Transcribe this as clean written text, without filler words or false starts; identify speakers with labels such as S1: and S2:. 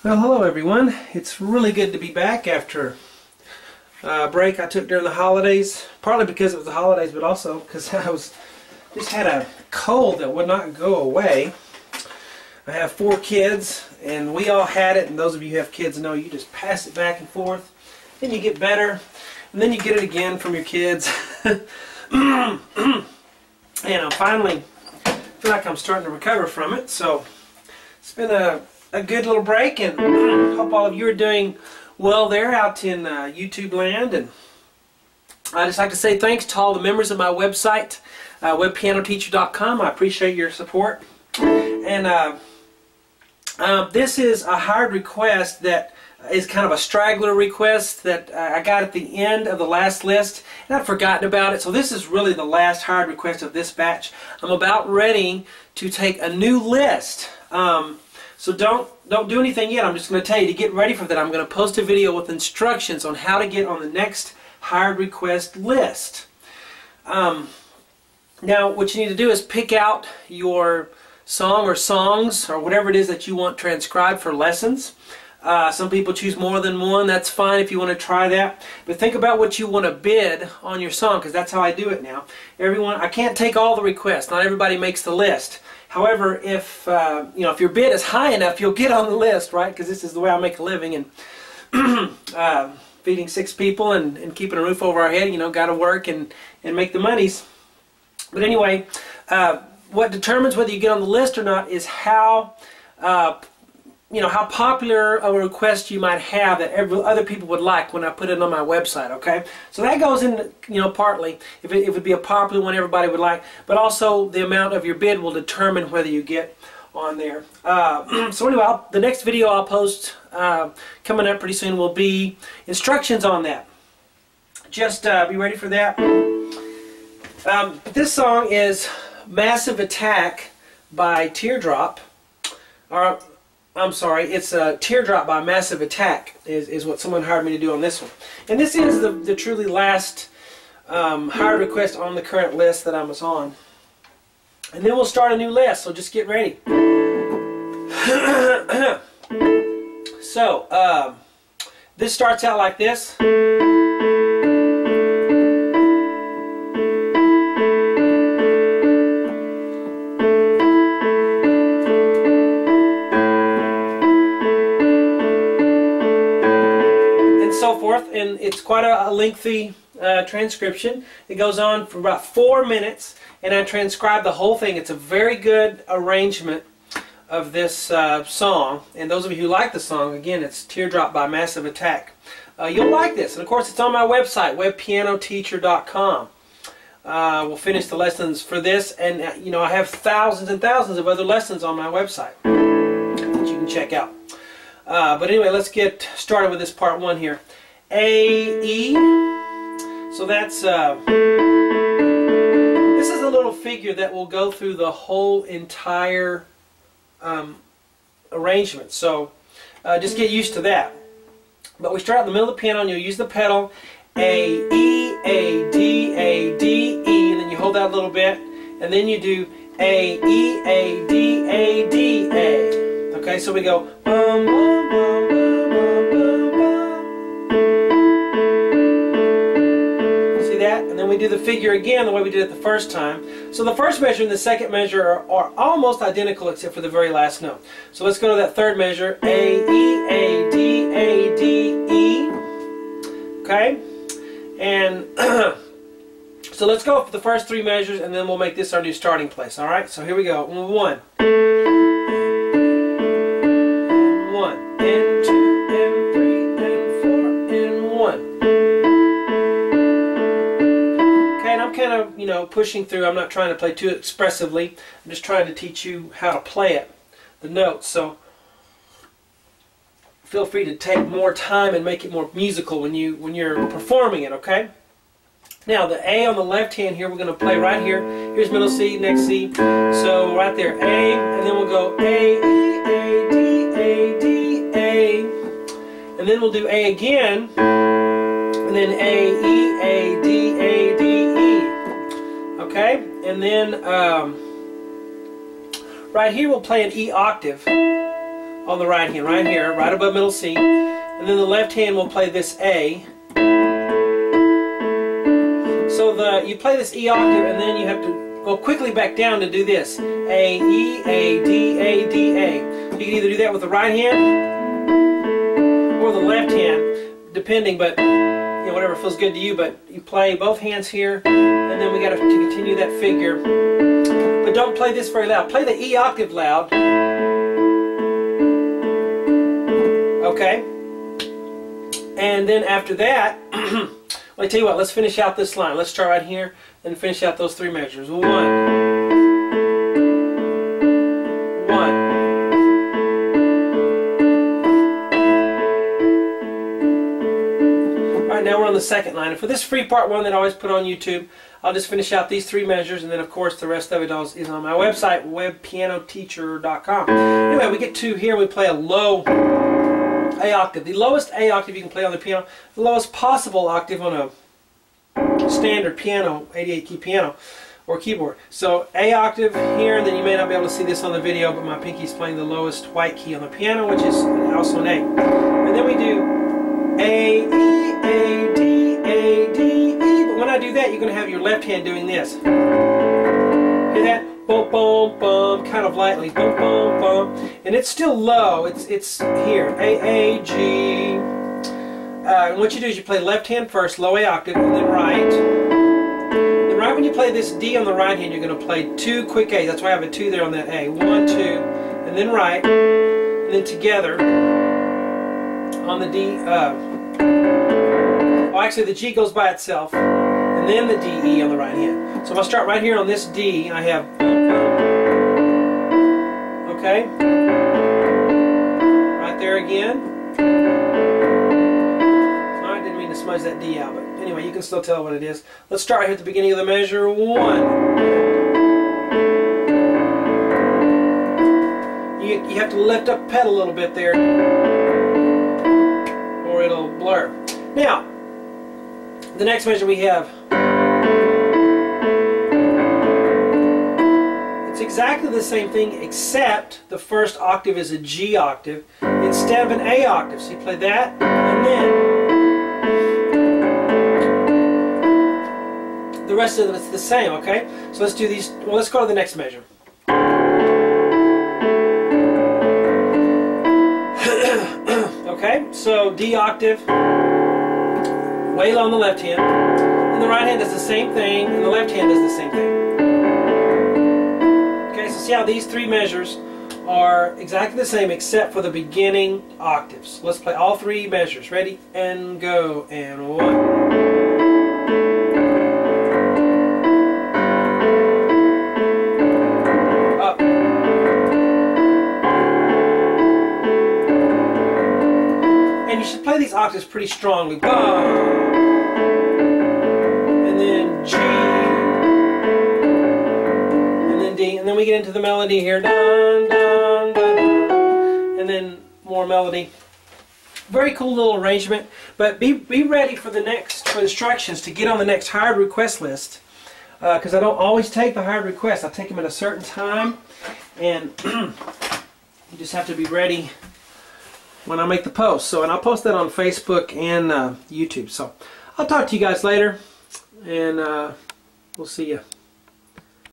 S1: Well, hello everyone. It's really good to be back after a break I took during the holidays. Partly because it was the holidays, but also because I just had a cold that would not go away. I have 4 kids, and we all had it. And those of you who have kids know you just pass it back and forth, then you get better, and then you get it again from your kids. And I finally feel like I'm starting to recover from it. So it's been a good little break, and hope all of you are doing well there out in YouTube land. And I'd just like to say thanks to all the members of my website, webpianoteacher.com. I appreciate your support. And this is a hard request that is kind of a straggler request that I got at the end of the last list, and I'd forgotten about it. So this is really the last hard request of this batch. I'm about ready to take a new list. So don't do anything yet. I'm just going to tell you to get ready for that. I'm going to post a video with instructions on how to get on the next hard request list. Now what you need to do is pick out your song or songs or whatever it is that you want transcribed for lessons. Some people choose more than one. That's fine if you want to try that. But think about what you want to bid on your song, because that's how I do it now. I can't take all the requests. Not everybody makes the list. However, if if your bid is high enough, you'll get on the list, right? Because this is the way I make a living, and feeding 6 people and keeping a roof over our head. Got to work and make the monies. But anyway, what determines whether you get on the list or not is how how popular a request you might have that other people would like when I put it on my website, okay? So that goes in, partly, if it would be a popular one everybody would like, but also the amount of your bid will determine whether you get on there. So anyway, the next video I'll post coming up pretty soon will be instructions on that. Just be ready for that. This song is Massive Attack by Teardrop. I'm sorry, it's Teardrop by Massive Attack is what someone hired me to do on this one. And this is the truly last hard request on the current list that I was on. And then we'll start a new list, so just get ready. So, this starts out like this. And it's quite a lengthy transcription. It goes on for about 4 minutes, and I transcribe the whole thing. It's a very good arrangement of this song. And those of you who like the song, again, it's Teardrop by Massive Attack. You'll like this. And of course, it's on my website, webpianoteacher.com. We'll finish the lessons for this, and I have thousands and thousands of other lessons on my website that you can check out. But anyway, let's get started with this part 1 here. A, E, so that's, this is a little figure that will go through the whole entire arrangement, so just get used to that. But we start in the middle of the piano, and you'll use the pedal, A, E, A, D, E, and then you hold that a little bit, and then you do A, E, A, D, A. Okay, so we go, bum, bum, bum, bum, bum, bum, bum. And then we do the figure again the way we did it the first time. So the first measure and the second measure are almost identical except for the very last note. So let's go to that third measure. A, E, A, D, E. Okay? And so let's go for the first 3 measures, and then we'll make this our new starting place. Alright? So here we go. 1. And 1. And 2. And 3. And 4. And 1. Kind of, pushing through. I'm not trying to play too expressively. I'm just trying to teach you how to play it, the notes. So feel free to take more time and make it more musical when you're performing it. Okay. Now the A on the left hand here, we're going to play right here. Here's middle C, next C. So right there, A, and then we'll go A, E, A, D, A, and then we'll do A again, and then A, E, A, D, E. Okay, and then right here we'll play an E octave. on the right hand, right here, right above middle C. And then the left hand will play this A. So you play this E octave, and then you have to go quickly back down to do this. A, E, A, D, A, D, A. You can either do that with the right hand or the left hand, depending, but you know, whatever feels good to you. But you play both hands here, and then we got to continue that figure. But don't play this very loud. Play the E octave loud. Okay? And then after that, well, I tell you what, let's finish out this line. Let's start right here and finish out those three measures. 1, 1. Alright, now we're on the second line. And for this free part one that I always put on YouTube, I'll just finish out these three measures, and then of course the rest of it is on my website, webpianoteacher.com. Anyway, we get to here, we play a low A octave. The lowest A octave you can play on the piano, the lowest possible octave on a standard piano, 88 key piano or keyboard. So A octave here, and then you may not be able to see this on the video, but my pinky's playing the lowest white key on the piano, which is also an A. And then we do A, E, A, D, A, D, E. But when I do that, you're going to have your left hand doing this. Hear that? Bum, bum, bum, kind of lightly. Bum, bum, bum. And it's still low. It's here. A, A, G. And what you do is you play left hand first, low A octave, and then right. Then right when you play this D on the right hand, you're going to play two quick A's. That's why I have a 2 there on that A. 1, 2, and then right. And then together on the D. Well, actually, the G goes by itself, and then the D, E on the right hand. So if I start right here on this D, I have, okay, right there again. I didn't mean to smudge that D out, but anyway, you can still tell what it is. Let's start here at the beginning of the measure. 1. You have to lift up the pedal a little bit there, or it'll blur. Now, the next measure we have, it's exactly the same thing, except the first octave is a G octave instead of an A octave. So you play that, and then the rest of it's the same, okay? So let's do these. Well, let's go to the next measure. Okay, so D octave, way low on the left hand, and the right hand does the same thing, and the left hand does the same thing. Okay, so see how these three measures are exactly the same except for the beginning octaves. Let's play all three measures. Ready? And go. And 1. You should play these octaves pretty strongly. Bum. And then G. And then D. And then we get into the melody here. Dun, dun, dun, dun. And then more melody. Very cool little arrangement. But be ready for the instructions to get on the next hired request list. Because I don't always take the hired requests. I take them at a certain time. And you just have to be ready when I make the post. So, and I'll post that on Facebook and YouTube. So I'll talk to you guys later, and we'll see you.